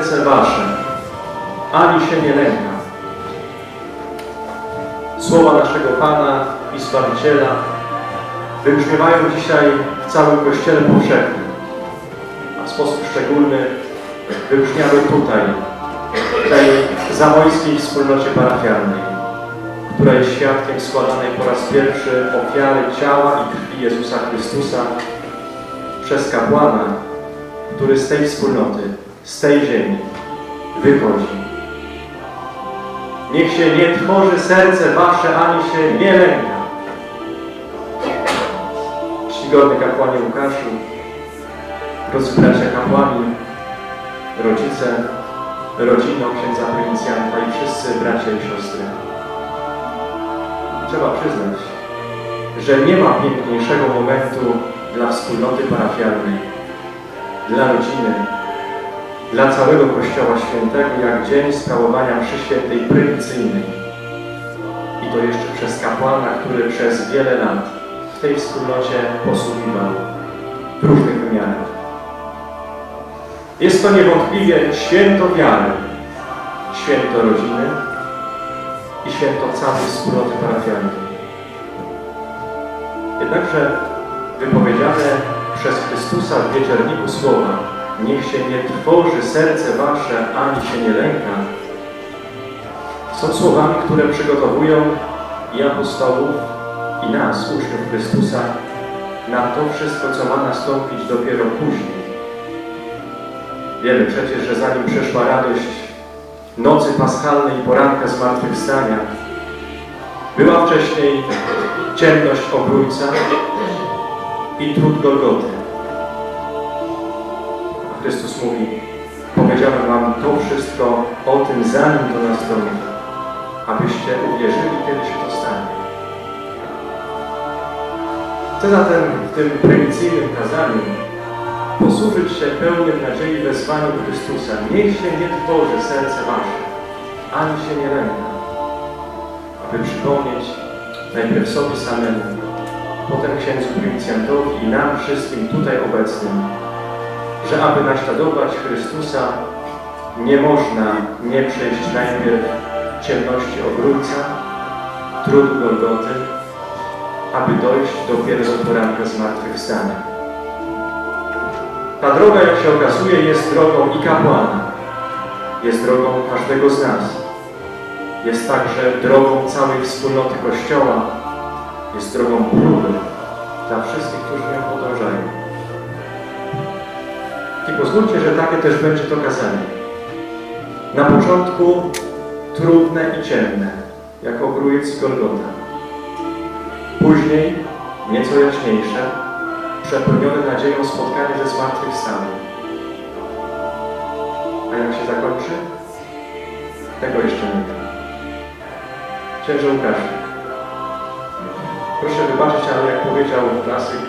serce wasze, ani się nie lęka. Słowa naszego Pana i Zbawiciela wybrzmiewają dzisiaj w całym Kościele powszechnym, a w sposób szczególny wybrzmiały tutaj, w tej zamojskiej wspólnocie parafialnej, która jest świadkiem składanej po raz pierwszy ofiary ciała i krwi Jezusa Chrystusa przez kapłana, który z tej wspólnoty, z tej ziemi wychodzi. Niech się nie trwoży serce wasze, ani się nie lęka. Czcigodny kapłanie Łukaszu, drodzy bracia kapłani, rodzice, rodzino księdza prowincjanta i wszyscy bracia i siostry. Trzeba przyznać, że nie ma piękniejszego momentu dla wspólnoty parafialnej, dla rodziny, dla całego Kościoła Świętego, jak dzień sprawowania mszy świętej prymicyjnej. I to jeszcze przez kapłana, który przez wiele lat w tej wspólnocie posługiwał w różnych wymiarach. Jest to niewątpliwie święto wiary, święto rodziny i święto całej wspólnoty parafialnej. Jednakże wypowiedziane przez Chrystusa w wieczerniku słowa niech się nie trwoży serce wasze, ani się nie lęka, są słowami, które przygotowują i apostołów, i nas, uczniów Chrystusa, na to wszystko, co ma nastąpić dopiero później. Wiemy przecież, że zanim przyszła radość nocy paschalnej i poranka zmartwychwstania, była wcześniej ciemność obrójca i trud Golgoty. A Chrystus mówi, powiedziałem wam to wszystko o tym, zanim to nastąpi, abyście uwierzyli, kiedy się to stanie. Chcę zatem w tym prymicyjnym kazaniu posłużyć się pełnym nadziei wezwaniem Chrystusa. Niech się nie trwoży serce wasze, ani się nie lęka. Aby przypomnieć najpierw sobie samemu, potem księdzu prymicyjantowi i nam wszystkim tutaj obecnym, że aby naśladować Chrystusa, nie można nie przejść najpierw ciemności obrójca, trudu Golgoty, aby dojść dopiero do poranka zmartwychwstania. Ta droga, jak się okazuje, jest drogą i kapłana, jest drogą każdego z nas, jest także drogą całej wspólnoty Kościoła, jest drogą próby dla wszystkich, którzy nią podążają. I pozwólcie, że takie też będzie to kazanie. Na początku trudne i ciemne, jak obrójec i Golgota. Później nieco jaśniejsze, przepełnione nadzieją spotkanie ze zmartwychwstałym. A jak się zakończy? Tego jeszcze nie wiem. Księże Łukaszu, proszę wybaczyć, ale jak powiedział klasyk,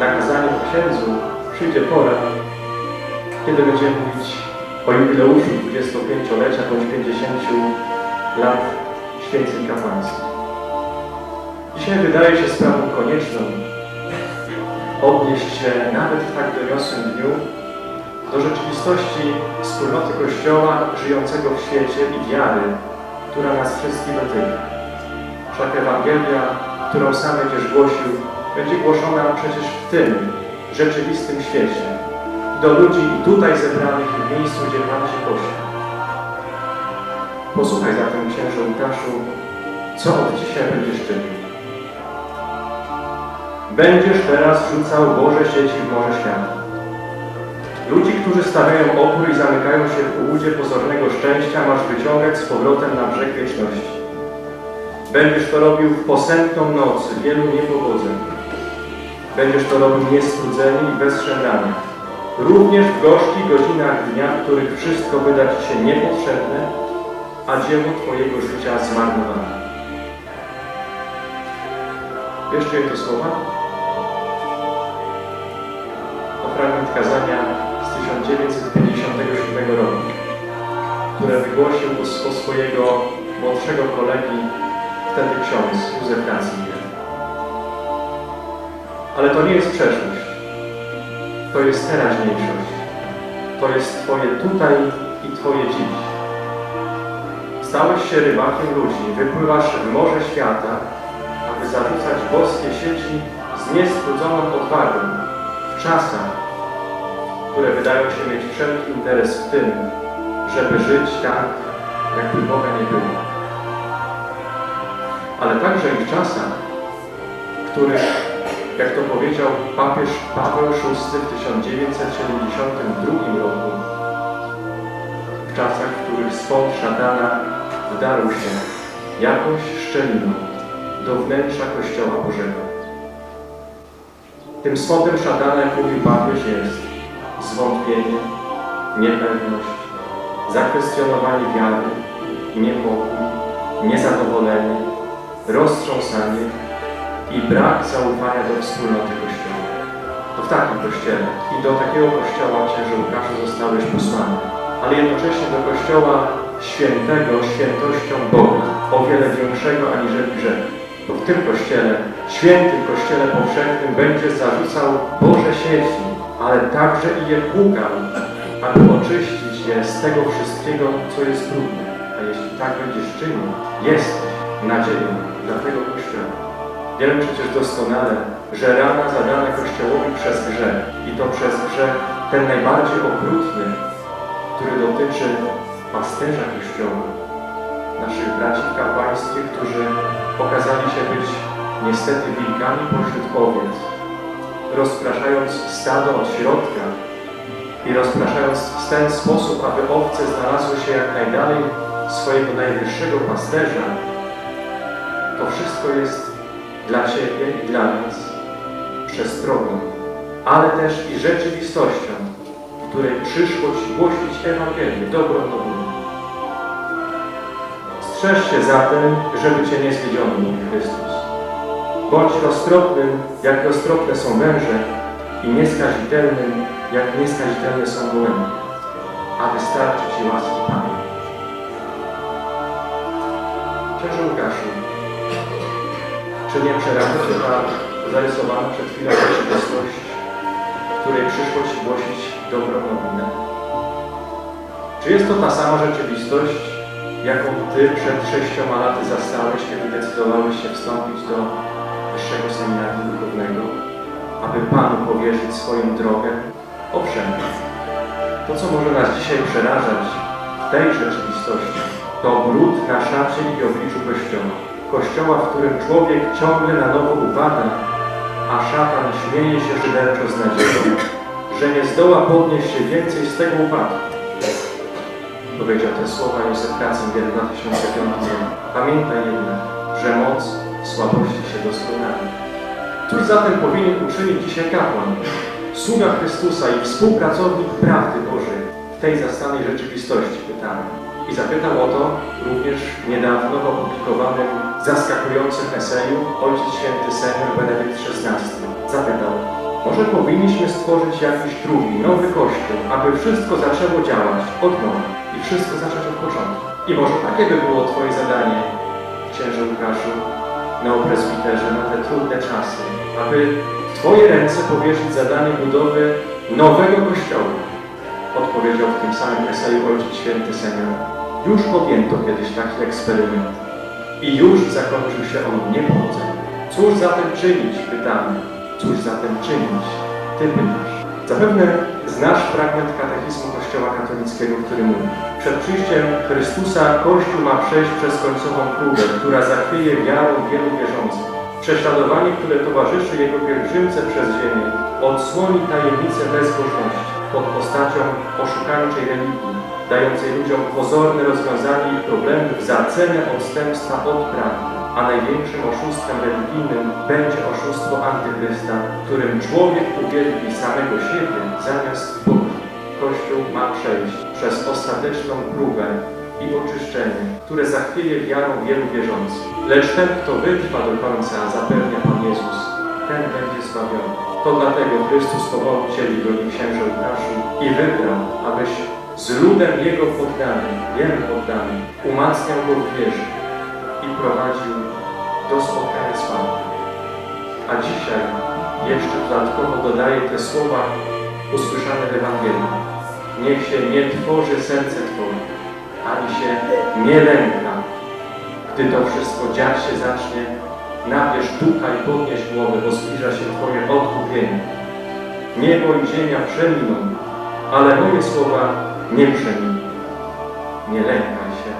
na kazaniu o księdzu przyjdzie pora, kiedy będziemy mówić o jubileuszu 25-lecia bądź 50 lat święceń kapłańskich. Dzisiaj wydaje się sprawą konieczną odnieść się nawet w tak doniosłym dniu do rzeczywistości wspólnoty Kościoła żyjącego w świecie i wiary, która nas wszystkich dotyka. Wszak Ewangelia, którą sam będziesz głosił, będzie głoszona przecież w tym rzeczywistym świecie, do ludzi i tutaj zebranych w miejscu, gdzie Pan się pośle. Posłuchaj zatem, księże Łukaszu, co od dzisiaj będziesz czynił. Będziesz teraz rzucał Boże sieci w morze świata. Ludzi, którzy stawiają opór i zamykają się w ułudzie pozornego szczęścia, masz wyciągać z powrotem na brzeg wieczności. Będziesz to robił w posępną noc wielu niepowodzeń. Będziesz to robił niestrudzenie i bez szemrania. Również w gorzkich godzinach dnia, w których wszystko wyda Ci się niepotrzebne, a dzieło Twojego życia zmarnowane. Wiesz, czyje to słowa? To fragment kazania z 1957 roku, które wygłosił u swojego młodszego kolegi, wtedy ksiądz Józef Ratzinger. Ale to nie jest przeszłość, to jest teraźniejszość. To jest Twoje tutaj i Twoje dziś. Stałeś się rybakiem ludzi, wypływasz w morze świata, aby zarzucać boskie sieci z niestrudzoną odwagą w czasach, które wydają się mieć wszelki interes w tym, żeby żyć tak, jakby Boga nie było. Ale także i w czasach, w których, jak to powiedział papież Paweł VI w 1972 roku, w czasach, w których spod szatana wdarł się jakąś szczeliną do wnętrza Kościoła Bożego. Tym swodem szatana, jak mówił papież, jest zwątpienie, niepewność, zakwestionowanie wiary, niepokój, niezadowolenie, roztrząsanie i brak zaufania do wspólnoty Kościoła. To w takim Kościele i do takiego Kościoła, księże Łukaszu, zostałeś posłany, ale jednocześnie do Kościoła świętego świętością Boga, o wiele większego aniżeli grzech. Bo w tym Kościele, świętym Kościele powszechnym, będzie zarzucał Boże sieci, ale także i je płukał, aby oczyścić je z tego wszystkiego, co jest brudne. A jeśli tak będziesz czynił, jesteś nadzieją dla tego Kościoła. Wiemy przecież doskonale, że rana zadana Kościołowi przez grzech, i to przez grzech ten najbardziej okrutny, który dotyczy pasterza Kościoła, naszych braci w kapłaństwie, którzy okazali się być niestety wilkami pośród owiec, rozpraszając stado od środka i rozpraszając w ten sposób, aby owce znalazły się jak najdalej swojego najwyższego pasterza. To wszystko jest dla Ciebie i dla nas przestrogą, ale też i rzeczywistością, w której przyszło Ci głosić Ewangelię, dobrą nowinę. Strzeż się zatem, żeby Cię nie zwiedziono, mówi Chrystus. Bądź roztropnym, jak roztropne są węże, i nieskazitelnym, jak nieskazitelne są gołębie, a wystarczy Ci łaski Pana. Księże Łukaszu, czy nie przeraża Cię ta zarysowana przed chwilą rzeczywistość, w której przyszło Ci głosić dobrą nowinę? Czy jest to ta sama rzeczywistość, jaką Ty przed 6 laty zastałeś, kiedy decydowałeś się wstąpić do Wyższego Seminarium Duchownego, aby Panu powierzyć swoją drogę? Owszem, to, co może nas dzisiaj przerażać w tej rzeczywistości, to brud na szacie i obliczu Kościoła. Kościoła, w którym człowiek ciągle na nowo upada, a szatan śmieje się szyderczo z nadzieją, że nie zdoła podnieść się więcej z tego upadku. Powiedział te słowa Józef Ratzinger w 2005 roku. Pamiętaj jednak, że moc w słabości się doskonali. Cóż zatem powinien uczynić dzisiaj kapłan, sługa Chrystusa i współpracownik prawdy Bożej w tej zastanej rzeczywistości, pytamy. I zapytał o to również niedawno w opublikowanym, zaskakującym eseju Ojciec Święty Senior Benedykt XVI. Zapytał, może powinniśmy stworzyć jakiś drugi, nowy Kościół, aby wszystko zaczęło działać od nowa i wszystko zacząć od początku. I może takie by było Twoje zadanie, księże Łukaszu, neopresbiterze, na te trudne czasy, aby w Twoje ręce powierzyć zadanie budowy nowego Kościoła. Odpowiedział w tym samym eseju Ojciec Święty Senior. Już podjęto kiedyś taki eksperyment i już zakończył się on niepowodzeniem. Cóż zatem czynić? Pytamy. Cóż zatem czynić? Ty pytasz. Zapewne znasz fragment katechizmu Kościoła katolickiego, który mówi: przed przyjściem Chrystusa Kościół ma przejść przez końcową próbę, która zachwieje wiarą wielu wierzących. Prześladowanie, które towarzyszy jego pielgrzymce przez ziemię, odsłoni tajemnicę bezbożności pod postacią oszukańczej religii, dającej ludziom pozorne rozwiązanie ich problemów za cenę odstępstwa od prawdy. A największym oszustwem religijnym będzie oszustwo antychrysta, którym człowiek uwielbi samego siebie zamiast Boga. Kościół ma przejść przez ostateczną próbę i oczyszczenie, które zachwieje wiarą wielu wierzących. Lecz ten, kto wytrwa do końca, zapewnia Pan Jezus, ten będzie zbawiony. To dlatego Chrystus powołał Ciebie, drogi księże Łukaszu, i wybrał, abyś z ludem Jego poddanym, Jemu poddanym, umacniał go w wierze i prowadził do spotkania z Panem. A dzisiaj jeszcze dodatkowo dodaję te słowa usłyszane w Ewangelii. niech się nie trwoży serce Twoje, ani się nie lęka. Gdy to wszystko dziać się zacznie, nabierz ducha i podnieś głowę, bo zbliża się Twoje odkupienie. Niebo i ziemia przeminą, ale moje słowa nie przeminą. Nie lękaj się,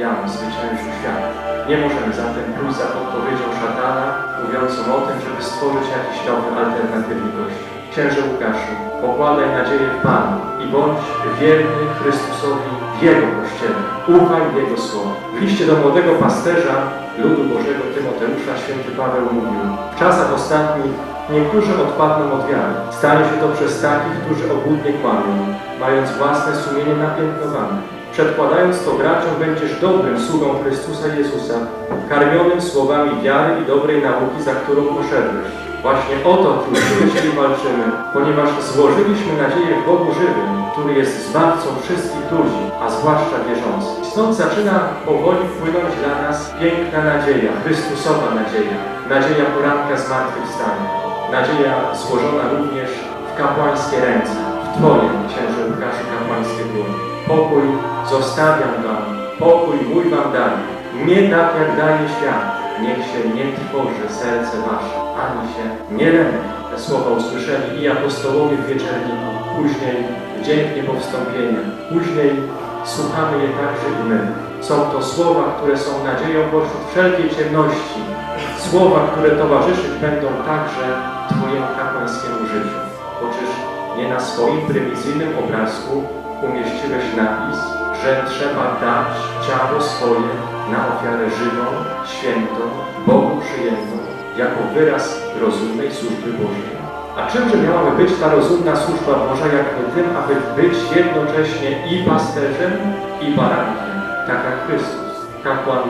jam zwyciężył świat. Nie możemy zatem pójść za podpowiedzią szatana, mówiącą o tym, żeby stworzyć jakiś nowy, alternatywny Kościół. Księże Łukaszu, pokładaj nadzieję w Panu i bądź wierny Chrystusowi w Jego Kościele. Ufaj w Jego słowo. W liście do młodego pasterza ludu Bożego Tymoteusza święty Paweł mówił: w czasach ostatnich niektórzy odpadną od wiary. Stanie się to przez takich, którzy obłudnie kłamią, mając własne sumienie napiętnowane. Przedkładając to braciom, będziesz dobrym sługą Chrystusa Jezusa, karmionym słowami wiary i dobrej nauki, za którą poszedłeś. Właśnie o to trudniśmy się i walczymy, ponieważ złożyliśmy nadzieję w Bogu żywym, który jest zbawcą wszystkich ludzi, a zwłaszcza wierzących. Stąd zaczyna powoli płynąć dla nas piękna nadzieja, Chrystusowa nadzieja, nadzieja poranka zmartwychwstania, nadzieja złożona również w kapłańskie ręce, w Twoje, księże Łukaszu, kapłańskie dłonie. Pokój zostawiam Wam, pokój mój Wam daję, nie tak jak daje świat. Niech się nie trwoży serce Wasze, ani się nie lęka. Te słowa usłyszeli i apostołowie w wieczerniku, później w dzień niepowstąpienia, później słuchamy je także i my. Są to słowa, które są nadzieją pośród wszelkiej ciemności, słowa, które towarzyszyć będą także Twojemu kapłańskiemu życiu. Bo czyż nie na swoim prymicyjnym obrazku umieściłeś napis, że trzeba dać ciało swoje na ofiarę żywą, świętą, Bogu przyjemną, jako wyraz rozumnej służby Bożej. A czymże miałaby być ta rozumna służba Boża, jak nie tym, aby być jednocześnie i pasterzem, i barankiem, tak jak Chrystus. Kapłan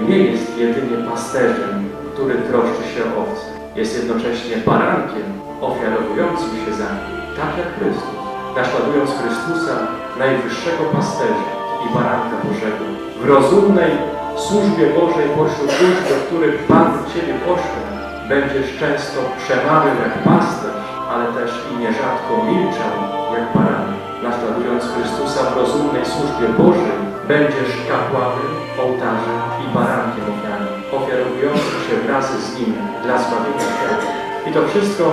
nie jest jedynie pasterzem, który troszczy się o owce. Jest jednocześnie barankiem, ofiarowującym się za nie, tak jak Chrystus. Naśladując Chrystusa, najwyższego pasterza i baranka Bożego, w rozumnej służbie Bożej pośród ludzi, do których Pan Ciebie pośle, będziesz często przemawiał jak pasterz, ale też i nierzadko milczał jak baranek. Naśladując Chrystusa w rozumnej służbie Bożej, będziesz kapłanem, ołtarzem i barankiem ofiarnym, ofiarowującym się wraz z Nim dla zbawienia świata. I to wszystko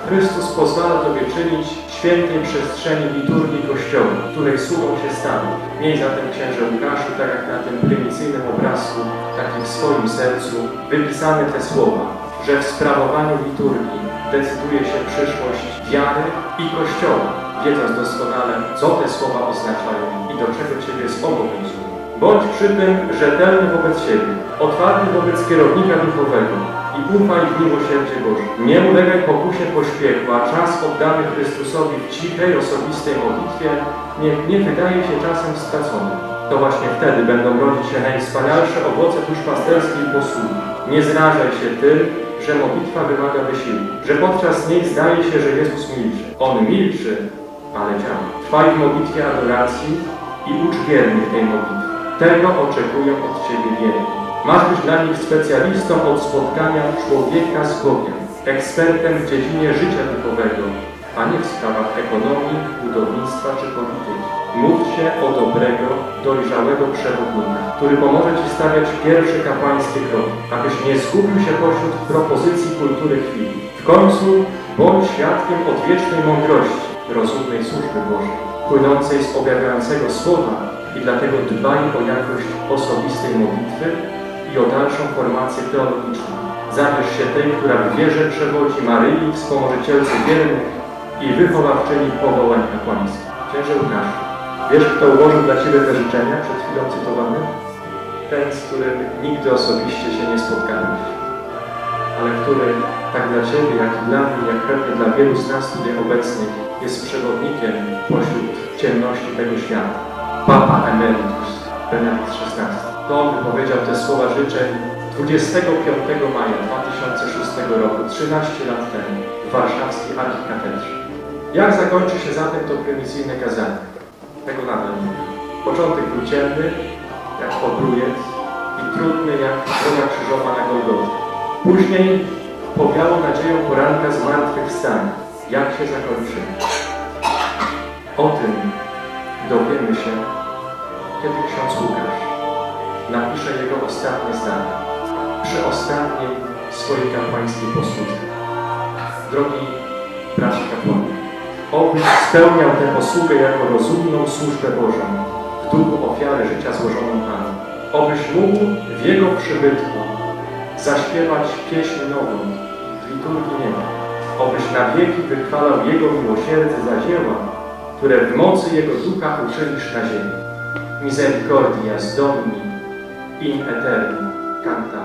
Chrystus pozwala Tobie czynić w świętej przestrzeni liturgii Kościoła, której sługą się stanu. Miej zatem, księże Łukaszu, tak jak na tym prymicyjnym obrazku, takim w swoim sercu, wypisane te słowa, że w sprawowaniu liturgii decyduje się przyszłość wiary i Kościoła, wiedząc doskonale, co te słowa oznaczają i do czego Ciebie zobowiązują. Bądź przy tym rzetelny wobec siebie, otwarty wobec kierownika duchowego i ufaj w miłosierdzie Boże. Nie ulegaj pokusie pośpiechu, a czas oddany Chrystusowi w cichej, osobistej modlitwie niech nie wydaje się czasem straconym. To właśnie wtedy będą rodzić się najwspanialsze owoce duszpasterskiej posługi. Nie zrażaj się tym, że modlitwa wymaga wysiłku, że podczas niej zdaje się, że Jezus milczy. On milczy, ale działa. Trwaj w modlitwie adoracji i ucz wiernych tej modlitwy. Tego oczekują od Ciebie wierni. Masz być dla nich specjalistą od spotkania człowieka z Bogiem, ekspertem w dziedzinie życia duchowego, a nie w sprawach ekonomii, budownictwa czy polityki. Módl się o dobrego, dojrzałego przewodnika, który pomoże Ci stawiać pierwsze kapłańskie kroki, abyś nie zgubił się pośród propozycji kultury chwili. W końcu bądź świadkiem odwiecznej mądrości, rozumnej służby Bożej, płynącej z objawiającego słowa i dlatego dbaj o jakość osobistej modlitwy i o dalszą formację teologiczną. Zabierz się tej, która w wierze przewodzi Maryi, wspomożycielce wiernych i wychowawczyni powołań kapłańskich. Księże Łukaszu, wiesz, kto ułożył dla Ciebie te życzenia przed chwilą cytowany? Ten, z którym nigdy osobiście się nie spotkałeś, ale który tak dla Ciebie, jak i dla mnie, jak pewnie dla wielu z nas tutaj obecnych, jest przewodnikiem pośród ciemności tego świata. Papa Emeritus Benedykt XVI. To on wypowiedział te słowa życzeń 25 maja 2006 roku, 13 lat temu, w warszawskiej archikatedrze. Jak zakończy się zatem to prymicyjne kazanie? Tego nadal nie wiem. Początek był ciemny, jak obrujec, i trudny, jak droga krzyżowa na Golgocie. Później powiało nadzieją poranka zmartwychwstania. Jak się zakończy? O tym dowiemy się, kiedy ksiądz Łukasz napisze jego ostatnie zdanie przy ostatniej swojej kapłańskiej posłudze. Drogi braci kapłani, obyś spełniał tę posługę jako rozumną służbę Bożą w duchu ofiary życia złożoną Panu. Obyś mógł w Jego przybytku zaśpiewać pieśń nową w liturgii nieba. Obyś na wieki wychwalał Jego miłosierdzie za dzieła, które w mocy Jego ducha uczynisz na ziemi. Misericordias Domini in aeternum canta.